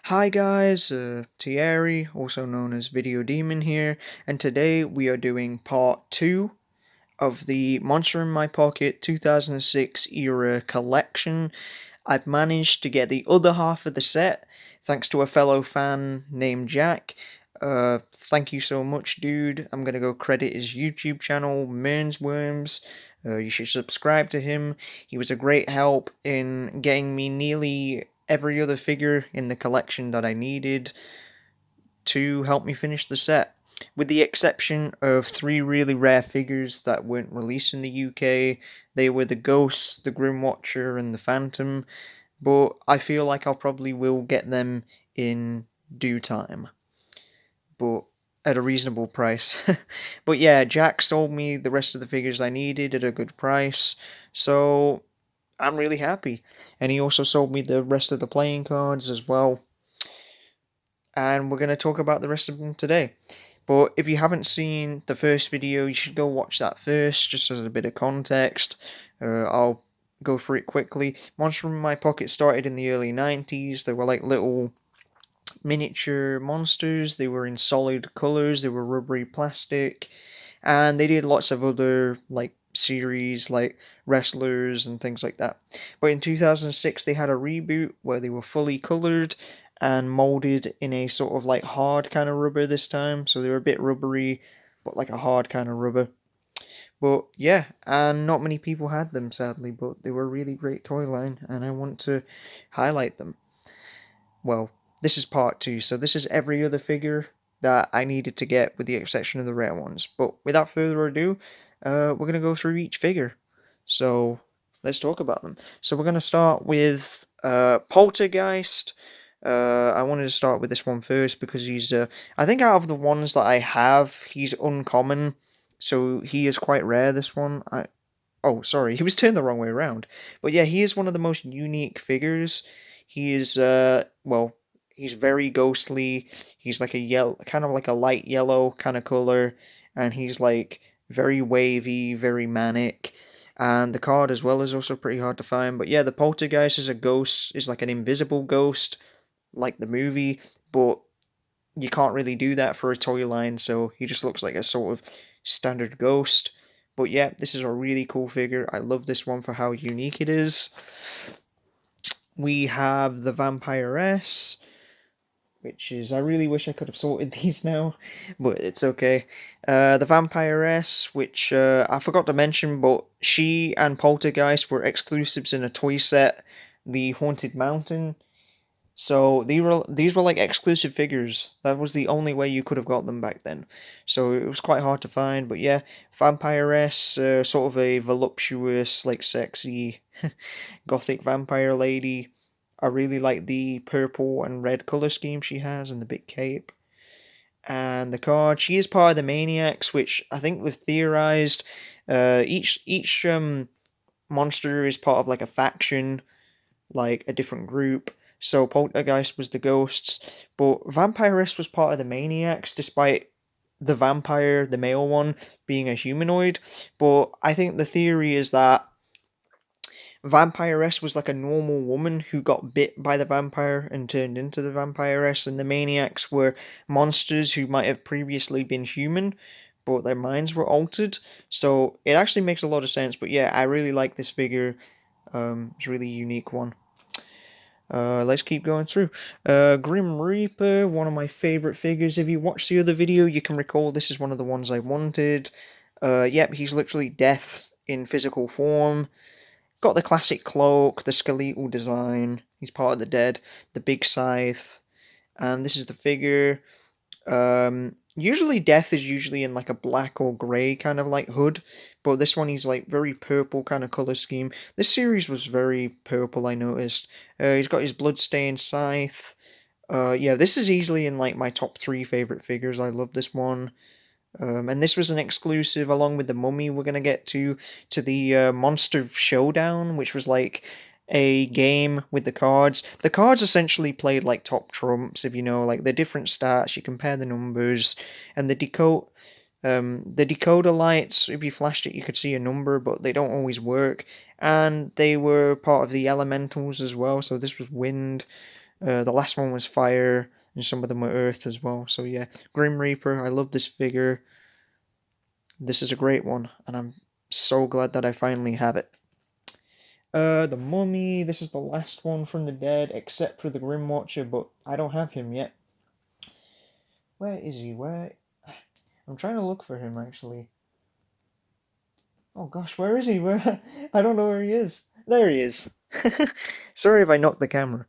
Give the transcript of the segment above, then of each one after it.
Hi guys, Thierry, also known as Video Demon here, and today we are doing part 2 of the Monster in My Pocket 2006 era collection. I've managed to get the other half of the set thanks to a fellow fan named Jack. Thank you so much, dude. I'm gonna go credit his YouTube channel, Merns Worms. You should subscribe to him. He was a great help in getting me nearly every other figure in the collection that I needed to help me finish the set. With the exception of three really rare figures that weren't released in the UK, they were the Ghost, the Grim Watcher, and the Phantom, but I feel like I'll probably will get them in due time, but at a reasonable price. But yeah, Jack sold me the rest of the figures I needed at a good price, so I'm really happy. And he also sold me the rest of the playing cards as well, and we're going to talk about the rest of them today. But if you haven't seen the first video, you should go watch that first, just as a bit of context. I'll go through it quickly. Monster in My Pocket started in the early 90s. They were like little miniature monsters. They were in solid colours, they were rubbery plastic, and they did lots of other like series like wrestlers and things like that. But in 2006 they had a reboot where they were fully coloured and molded in a sort of like hard kind of rubber this time, so they were a bit rubbery but like a hard kind of rubber. But yeah, and not many people had them sadly, but they were a really great toy line and I want to highlight them. Well, this is part 2, so this is every other figure that I needed to get with the exception of the rare ones. But without further ado, we're going to go through each figure. So let's talk about them. So we're going to start with Poltergeist. I wanted to start with this one first because he's, I think out of the ones that I have, he's uncommon. So he is quite rare, this one. Oh, sorry, he was turned the wrong way around. But yeah, he is one of the most unique figures. He is, well, he's very ghostly. He's like a yellow, kind of like a light yellow kind of color, and he's like very wavy, very manic. And the card as well is also pretty hard to find. But yeah, the Poltergeist is a ghost, is like an invisible ghost, like the movie, but you can't really do that for a toy line, so he just looks like a sort of standard ghost. But yeah, this is a really cool figure. I love this one for how unique it is. We have the Vampiress, which is, I really wish I could have sorted these now, but it's okay. The Vampiress, which I forgot to mention, but she and Poltergeist were exclusives in a toy set, the Haunted Mountain. So these were like exclusive figures. That was the only way you could have got them back then. So it was quite hard to find. But yeah, Vampiress, sort of a voluptuous, like sexy, gothic vampire lady. I really like the purple and red color scheme she has and the big cape. And the card, she is part of the Maniacs, which I think we've theorized. Each monster is part of like a faction, like a different group. So Poltergeist was the ghosts, but Vampirist was part of the Maniacs, despite the vampire, the male one, being a humanoid. But I think the theory is that Vampiress was like a normal woman who got bit by the vampire and turned into the Vampiress, and the Maniacs were monsters who might have previously been human, but their minds were altered. So it actually makes a lot of sense. But yeah, I really like this figure. It's a really unique one. Let's keep going through. Grim Reaper, one of my favorite figures. If you watched the other video, you can recall this is one of the ones I wanted. Yep, he's literally death in physical form. Got the classic cloak, the skeletal design. He's part of the dead. The big scythe. And this is the figure. Usually death is usually in like a black or grey kind of like hood, but this one he's like very purple kind of color scheme. This series was very purple, I noticed. He's got his bloodstained scythe. Yeah, this is easily in like my top 3 favorite figures. I love this one. And this was an exclusive along with the Mummy we're gonna get to the Monster Showdown, which was like a game with the cards. The cards essentially played like top trumps, if you know, like the different stats. You compare the numbers, and the decoder lights. If you flashed it, you could see a number, but they don't always work. And they were part of the elementals as well. So this was wind. The last one was fire, and some of them were earth as well. So yeah, Grim Reaper, I love this figure. This is a great one, and I'm so glad that I finally have it. The Mummy, this is the last one from the dead, except for the Grim Watcher, but I don't have him yet. Where is he? Where? I'm trying to look for him, actually. Oh gosh, where is he? Where? I don't know where he is. There he is. Sorry if I knocked the camera.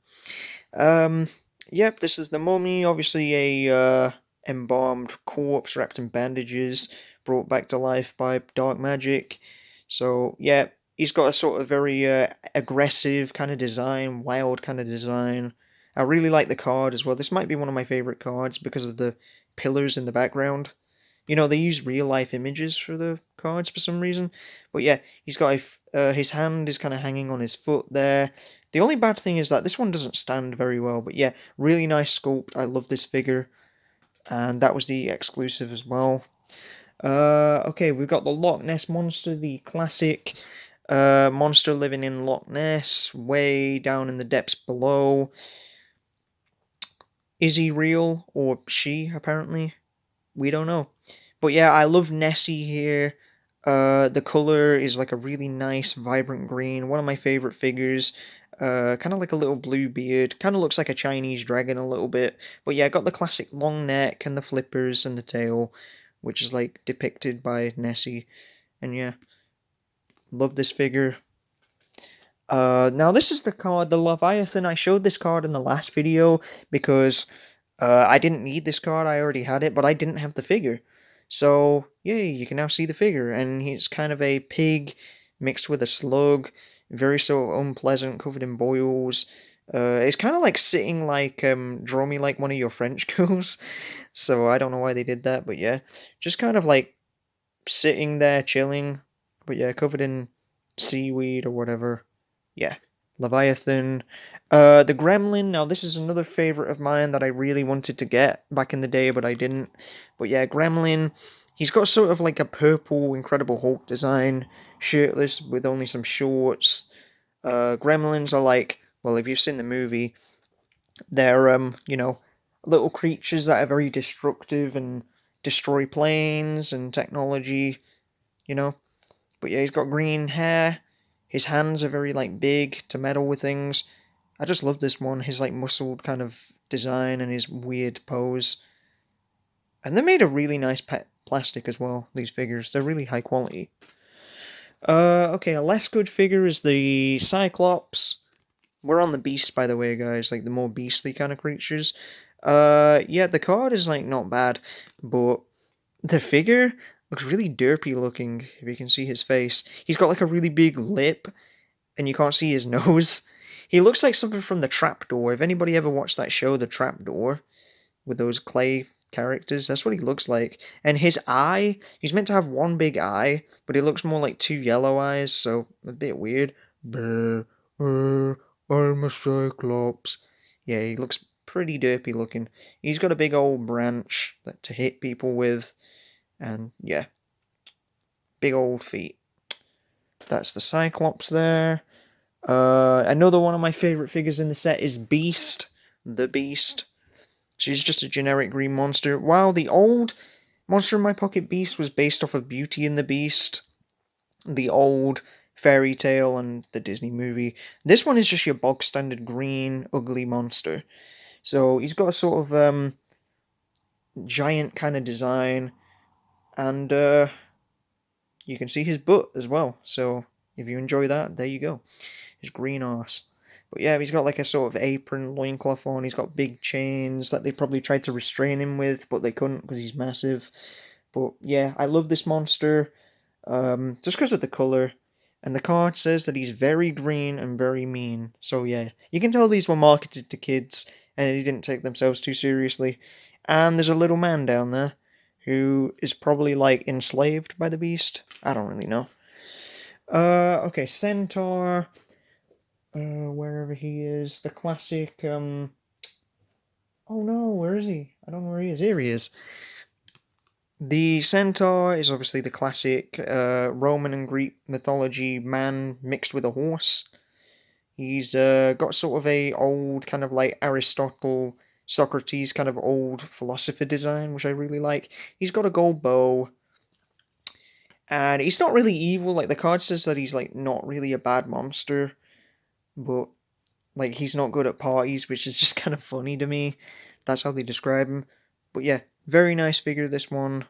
Um, yep, this is the Mummy, obviously a embalmed corpse wrapped in bandages, brought back to life by dark magic. So, yeah, he's got a sort of very aggressive kind of design, wild kind of design. I really like the card as well. This might be one of my favorite cards because of the pillars in the background. You know, they use real life images for the cards for some reason. But yeah, he's got his hand is kind of hanging on his foot there. The only bad thing is that this one doesn't stand very well. But yeah, really nice sculpt. I love this figure. And that was the exclusive as well. Okay, we've got the Loch Ness Monster, the classic monster living in Loch Ness, way down in the depths below. Is he real or she, apparently? We don't know. But yeah, I love Nessie here. The color is like a really nice, vibrant green. One of my favorite figures. Kind of like a little blue beard. Kind of looks like a Chinese dragon a little bit. But yeah, got the classic long neck and the flippers and the tail, which is like depicted by Nessie. And yeah, love this figure. Now this is the card, the Leviathan. I showed this card in the last video because I didn't need this card. I already had it, but I didn't have the figure. So, yay, you can now see the figure. And he's kind of a pig mixed with a slug. Very so unpleasant, covered in boils. It's kind of like sitting like, draw me like one of your French girls. So I don't know why they did that, but yeah. Just kind of like sitting there chilling. But yeah, covered in seaweed or whatever. Yeah. Leviathan. The Gremlin. Now, this is another favorite of mine that I really wanted to get back in the day, but I didn't. But yeah, Gremlin. He's got sort of like a purple Incredible Hulk design, shirtless with only some shorts. Gremlins are like, well, if you've seen the movie, they're little creatures that are very destructive and destroy planes and technology, you know. But yeah, he's got green hair. His hands are very like big to meddle with things. I just love this one. His like muscled kind of design and his weird pose. And they're made of really nice plastic as well. These figures, they're really high quality. Okay, a less good figure is the Cyclops. We're on the beast, by the way, guys. Like the more beastly kind of creatures. Yeah, the card is like not bad, but the figure looks really derpy looking. If you can see his face, he's got like a really big lip, and you can't see his nose. He looks like something from the Trapdoor. If anybody ever watched that show, The Trapdoor, with those clay characters, that's what he looks like. And his eye, he's meant to have one big eye, but it looks more like two yellow eyes, so a bit weird. I'm a Cyclops. Yeah, he looks pretty derpy looking. He's got a big old branch to hit people with, and yeah, big old feet. That's the Cyclops there. Another one of my favorite figures in the set is Beast. The Beast. She's just a generic green monster. While the old Monster in My Pocket Beast was based off of Beauty and the Beast, the old fairy tale and the Disney movie, this one is just your bog standard green, ugly monster. So he's got a sort of giant kind of design, and you can see his butt as well. So if you enjoy that, there you go. His green arse. But yeah, he's got like a sort of apron, loincloth on. He's got big chains that they probably tried to restrain him with, but they couldn't because he's massive. But yeah, I love this monster just because of the colour. And the card says that he's very green and very mean. So yeah, you can tell these were marketed to kids and they didn't take themselves too seriously. And there's a little man down there who is probably like enslaved by the beast. I don't really know. Okay, Centaur. Wherever he is, the classic. Oh no, where is he? I don't know where he is. Here he is. The centaur is obviously the classic Roman and Greek mythology man mixed with a horse. He's got sort of a old kind of like Aristotle, Socrates kind of old philosopher design, which I really like. He's got a gold bow, and he's not really evil. Like the card says that he's like not really a bad monster, but like he's not good at parties, which is just kind of funny to me. That's how they describe him. But yeah, very nice figure. This one.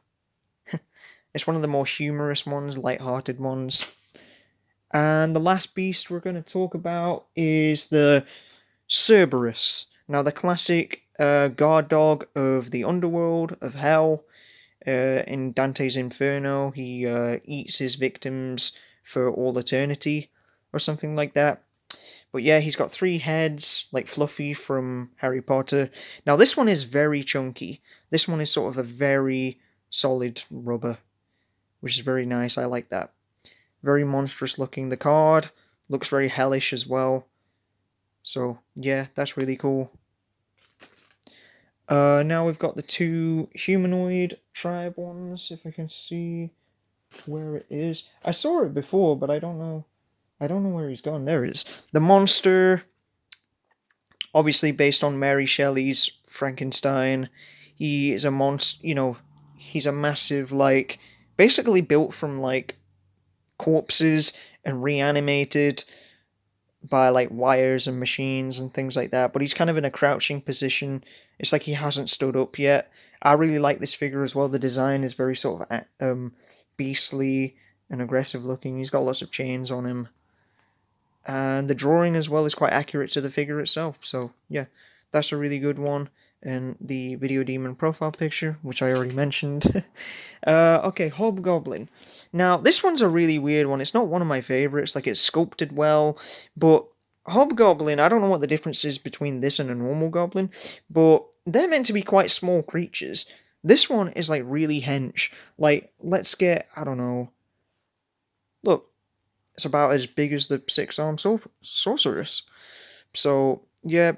It's one of the more humorous ones, light-hearted ones. And the last beast we're going to talk about is the Cerberus. Now, the classic guard dog of the underworld, of hell. In Dante's Inferno, he eats his victims for all eternity, or something like that. But yeah, he's got 3 heads, like Fluffy from Harry Potter. Now, this one is very chunky. This one is sort of a very solid rubber, which is very nice. I like that. Very monstrous looking. The card looks very hellish as well. So, yeah, that's really cool. Now we've got the 2 humanoid tribe ones, if I can see where it is. I saw it before, but I don't know. I don't know where he's gone. There it is. The monster, obviously based on Mary Shelley's Frankenstein. He is a monster, he's a massive, like, basically built from, like, corpses and reanimated by like wires and machines and things like that, but he's kind of in a crouching position. It's like he hasn't stood up yet. I really like this figure as well. The design is very sort of beastly and aggressive looking. He's got lots of chains on him, and the drawing as well is quite accurate to the figure itself. So yeah, that's a really good one. And the Video Demon profile picture, which I already mentioned. Okay, Hobgoblin. Now, this one's a really weird one. It's not one of my favorites. Like, it's sculpted well, but Hobgoblin, I don't know what the difference is between this and a normal goblin, but they're meant to be quite small creatures. This one is, like, really hench. Like, let's get, I don't know. Look, it's about as big as the 6-armed sorceress. So, yeah,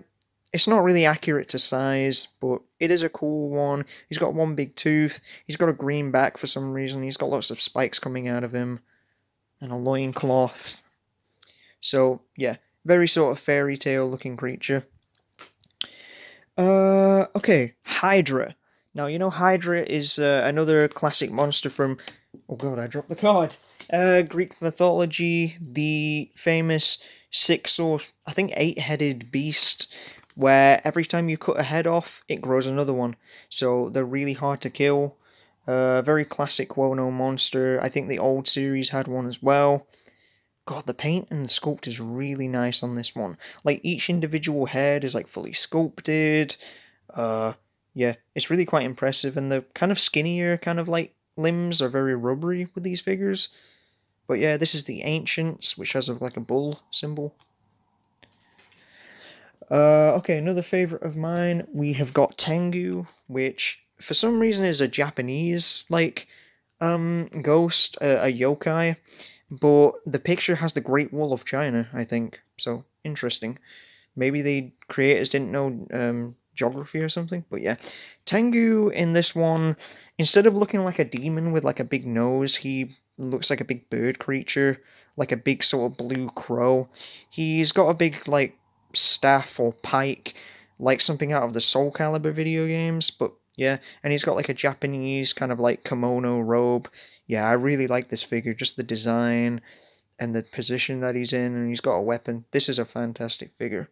it's not really accurate to size, but it is a cool one. He's got 1 big tooth. He's got a green back for some reason. He's got lots of spikes coming out of him. And a loincloth. So, yeah, very sort of fairy tale looking creature. Okay, Hydra. Now, Hydra is another classic monster from... Oh god, I dropped the card. Greek mythology, the famous 6 or, I think, 8-headed beast, where every time you cut a head off, it grows another one. So they're really hard to kill. Very classic, well-known monster. I think the old series had one as well. God, the paint and the sculpt is really nice on this one. Like, each individual head is, like, fully sculpted. Yeah, it's really quite impressive. And the kind of skinnier, kind of, like, limbs are very rubbery with these figures. But yeah, this is the Ancients, which has, like, a bull symbol. Okay, another favorite of mine, we have got Tengu, which for some reason is a Japanese, like, ghost, a yokai, but the picture has the Great Wall of China, I think, so interesting. Maybe the creators didn't know geography or something, but yeah. Tengu in this one, instead of looking like a demon with like a big nose, he looks like a big bird creature, like a big sort of blue crow. He's got a big like staff or pike, like something out of the Soul Calibur video games, but yeah, and he's got like a Japanese kind of like kimono robe. Yeah, I really like this figure, just the design and the position that he's in, and he's got a weapon. This is a fantastic figure.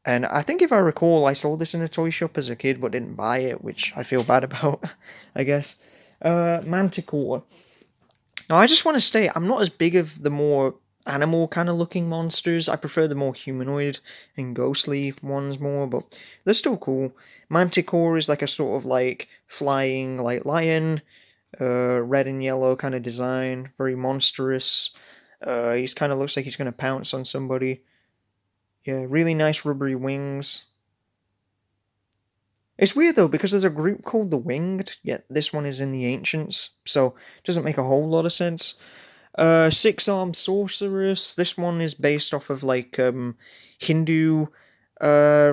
And I think if I recall, I saw this in a toy shop as a kid, but didn't buy it, which I feel bad about, I guess. Manticore. Now, I just want to state, I'm not as big of the more animal kind of looking monsters. I prefer the more humanoid and ghostly ones more, but they're still cool. Manticore is like a sort of like flying like lion, red and yellow kind of design, very monstrous. He's kind of looks like he's going to pounce on somebody. Yeah, really nice rubbery wings. It's weird though, because there's a group called the Winged, yet this one is in the Ancients, so it doesn't make a whole lot of sense. 6-armed sorceress. This one is based off of like Hindu, uh,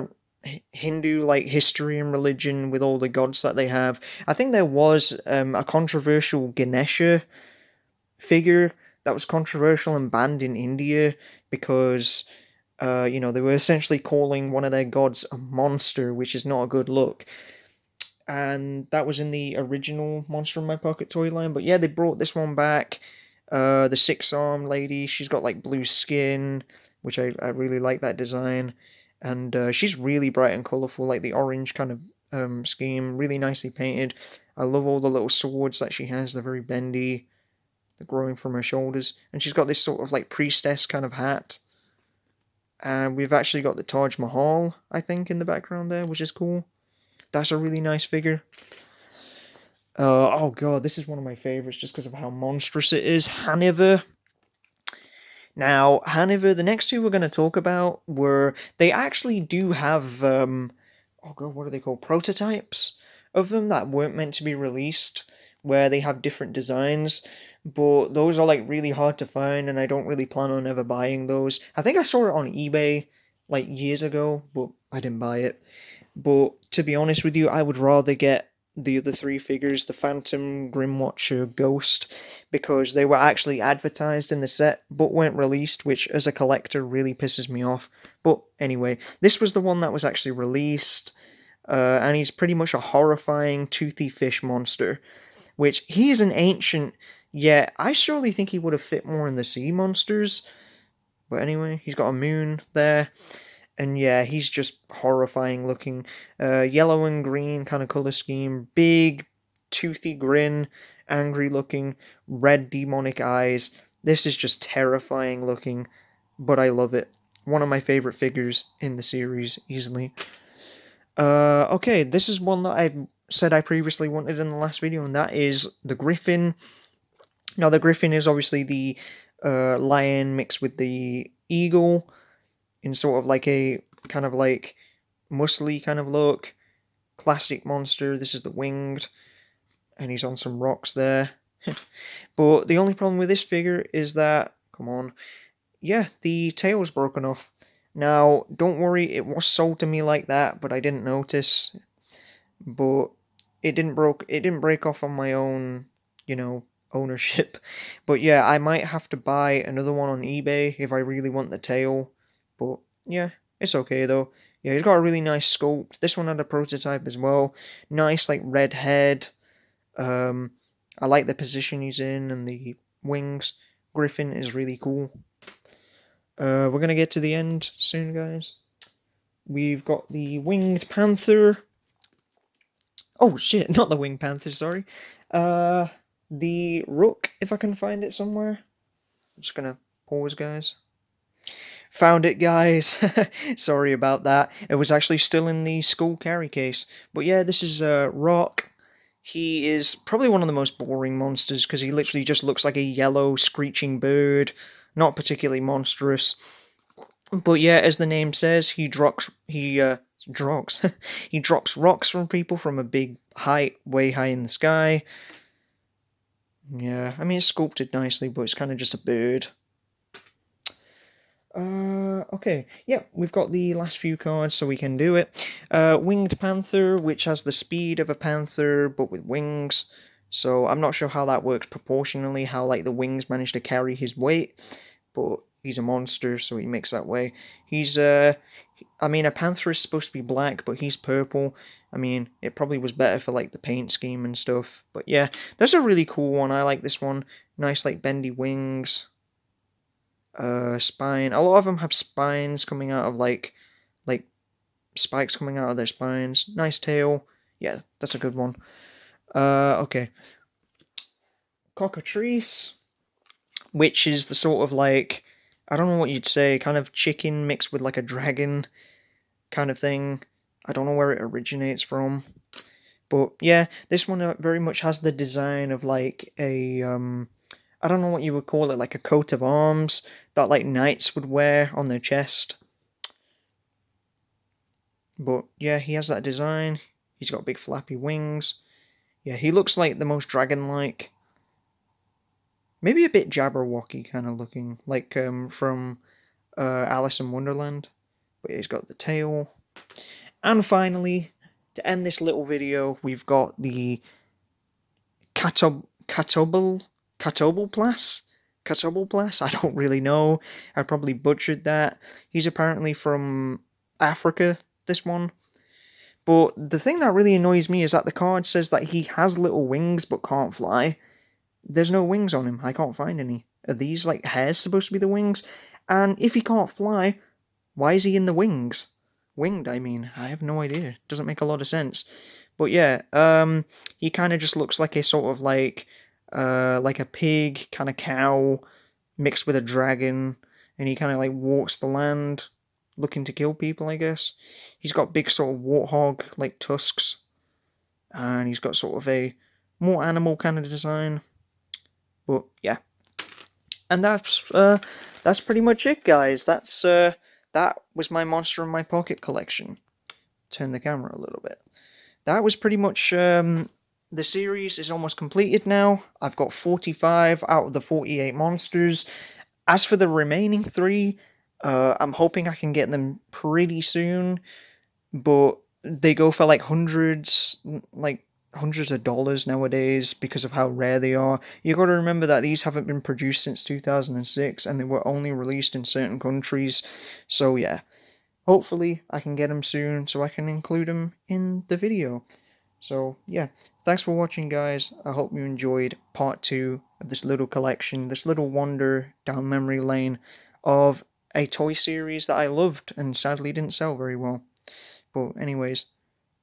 Hindu like history and religion with all the gods that they have. I think there was a controversial Ganesha figure that was controversial and banned in India because You know, they were essentially calling one of their gods a monster, which is not a good look. And that was in the original Monster in My Pocket toy line. But yeah, they brought this one back. The six-armed lady, she's got like blue skin, which I really like that design. And she's really bright and colourful, like the orange kind of scheme, really nicely painted. I love all the little swords that she has, they're very bendy, they're growing from her shoulders. And she's got this sort of like priestess kind of hat. And we've actually got the Taj Mahal, I think, in the background there, which is cool. That's a really nice figure. Oh god, this is one of my favourites just because of how monstrous it is. Hanniver. Now, Hanniver, the next two we're going to talk about they actually do have, oh god, what are they called? Prototypes of them that weren't meant to be released, where they have different designs, but those are like really hard to find, and I don't really plan on ever buying those. I think I saw it on eBay like years ago, but I didn't buy it. But to be honest with you, I would rather get the other three figures, the Phantom, Grimwatcher, Ghost, because they were actually advertised in the set but weren't released, which as a collector really pisses me off. But anyway, this was the one that was actually released, and he's pretty much a horrifying toothy fish monster, which he is an ancient, yet I surely think he would have fit more in the sea monsters. But anyway, he's got a moon there. And yeah, he's just horrifying looking. Yellow and green kind of color scheme. Big, toothy grin. Angry looking. Red demonic eyes. This is just terrifying looking. But I love it. One of my favorite figures in the series, easily. Okay, this is one that I said I previously wanted in the last video, and that is the Griffin. Now, the Griffin is obviously the lion mixed with the eagle, in sort of like a kind of like muscly kind of look. Classic monster. This is the winged, and he's on some rocks there. But the only problem with this figure is that, come on, yeah, the tail's broken off. Now, don't worry, it was sold to me like that, but I didn't notice. But it didn't break off on my own, you know, ownership. But yeah, I might have to buy another one on eBay if I really want the tail. But yeah, it's okay though. Yeah, he's got a really nice sculpt. This one had a prototype as well. Nice, like, red head. I like the position he's in and the wings. Griffin is really cool. We're going to get to the end soon, guys. We've got the Winged Panther. Oh, shit, not the Winged Panther, sorry. The Rook, if I can find it somewhere. I'm just going to pause, guys. Found it, guys. Sorry about that. It was actually still in the school carry case. But yeah, this is Rock. He is probably one of the most boring monsters because he literally just looks like a yellow screeching bird. Not particularly monstrous. But yeah, as the name says, he drops he drops rocks from people from a big height, way high in the sky. Yeah, I mean, it's sculpted nicely, but it's kind of just a bird. Okay, yeah, we've got the last few cards, so we can do it. Winged Panther, which has the speed of a panther, but with wings. So I'm not sure how that works proportionally, how, like, the wings manage to carry his weight, but he's a monster, so he makes that way. He's, I mean, a panther is supposed to be black, but he's purple. I mean, it probably was better for, like, the paint scheme and stuff. But yeah, that's a really cool one. I like this one. Nice, like, bendy wings. Spine. A lot of them have spines coming out of like spikes coming out of their spines. Nice tail. Yeah, that's a good one. Okay. Cockatrice, which is the sort of like, I don't know what you'd say, kind of chicken mixed with like a dragon kind of thing. I don't know where it originates from. But yeah, this one very much has the design of like a I don't know what you would call it, like a coat of arms that like knights would wear on their chest. But yeah, he has that design. He's got big flappy wings. Yeah, he looks like the most dragon-like. Maybe a bit Jabberwocky kind of looking, like from Alice in Wonderland. But he's got the tail. And finally, to end this little video, we've got the Catobleplast. Katobelblast? I don't really know. I probably butchered that. He's apparently from Africa, this one. But the thing that really annoys me is that the card says that he has little wings but can't fly. There's no wings on him. I can't find any. Are these like hairs supposed to be the wings? And if he can't fly, why is he in the wings? Winged, I mean. I have no idea. Doesn't make a lot of sense. But yeah, he kind of just looks like a sort of like a pig, kind of cow, mixed with a dragon, and he kind of like walks the land, looking to kill people, I guess. He's got big sort of warthog like tusks, and he's got sort of a more animal kind of design. But yeah, and that's pretty much it, guys. That was my monster in my pocket collection. Turn the camera a little bit. That was pretty much the series is almost completed now. I've got 45 out of the 48 monsters. As for the remaining 3, I'm hoping I can get them pretty soon, but they go for like hundreds of dollars nowadays because of how rare they are. You got to remember that these haven't been produced since 2006 and they were only released in certain countries. So yeah, hopefully I can get them soon so I can include them in the video. So yeah, thanks for watching, guys. I hope you enjoyed part 2 of this little collection, this little wander down memory lane of a toy series that I loved and sadly didn't sell very well. But anyways,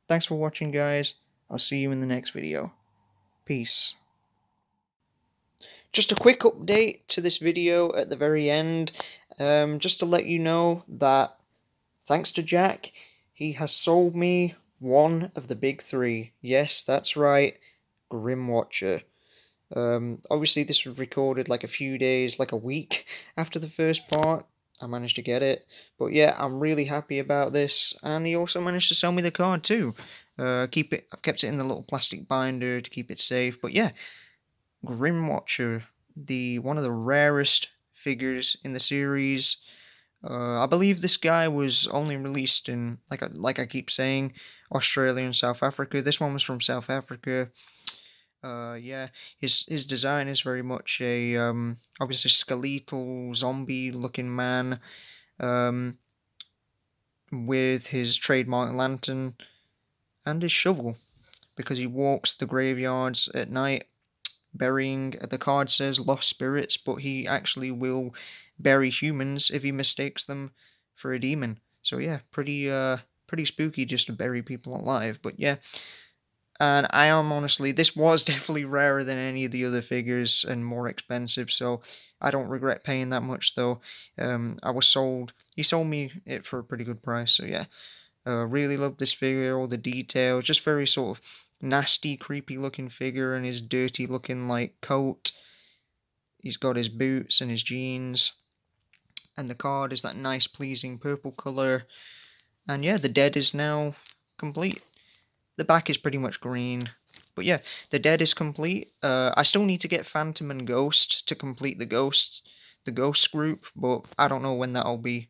thanks for watching, guys. I'll see you in the next video. Peace. Just a quick update to this video at the very end, just to let you know that thanks to Jack, he has sold me one of the big 3. Yes, that's right, Grimwatcher. Obviously this was recorded like a few days, like a week after the first part. I managed to get it, but yeah, I'm really happy about this, and he also managed to sell me the card too. I've kept it in the little plastic binder to keep it safe, but yeah, Grimwatcher, the one of the rarest figures in the series. I believe this guy was only released in, like I keep saying, Australia and South Africa. This one was from South Africa. Yeah, his design is very much a obviously skeletal zombie looking man, um, with his trademark lantern and his shovel because he walks the graveyards at night burying, the card says lost spirits, but he actually will bury humans if he mistakes them for a demon. So yeah, pretty spooky just to bury people alive. But yeah, and I am honestly, this was definitely rarer than any of the other figures and more expensive, so I don't regret paying that much though. He sold me it for a pretty good price, so yeah. Really love this figure, all the details, just very sort of nasty, creepy looking figure and his dirty looking like coat. He's got his boots and his jeans, and the card is that nice pleasing purple colour. And yeah, the dead is now complete. The back is pretty much green. But yeah, the dead is complete. I still need to get Phantom and Ghost to complete the ghost group, but I don't know when that'll be.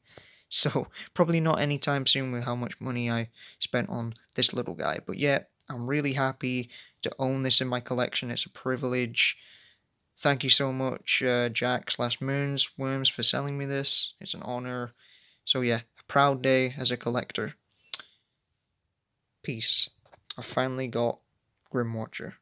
So probably not anytime soon with how much money I spent on this little guy. But yeah, I'm really happy to own this in my collection. It's a privilege. Thank you so much, Jack/Moons Worms, for selling me this. It's an honor. So yeah, a proud day as a collector. Peace. I finally got Grimwatcher.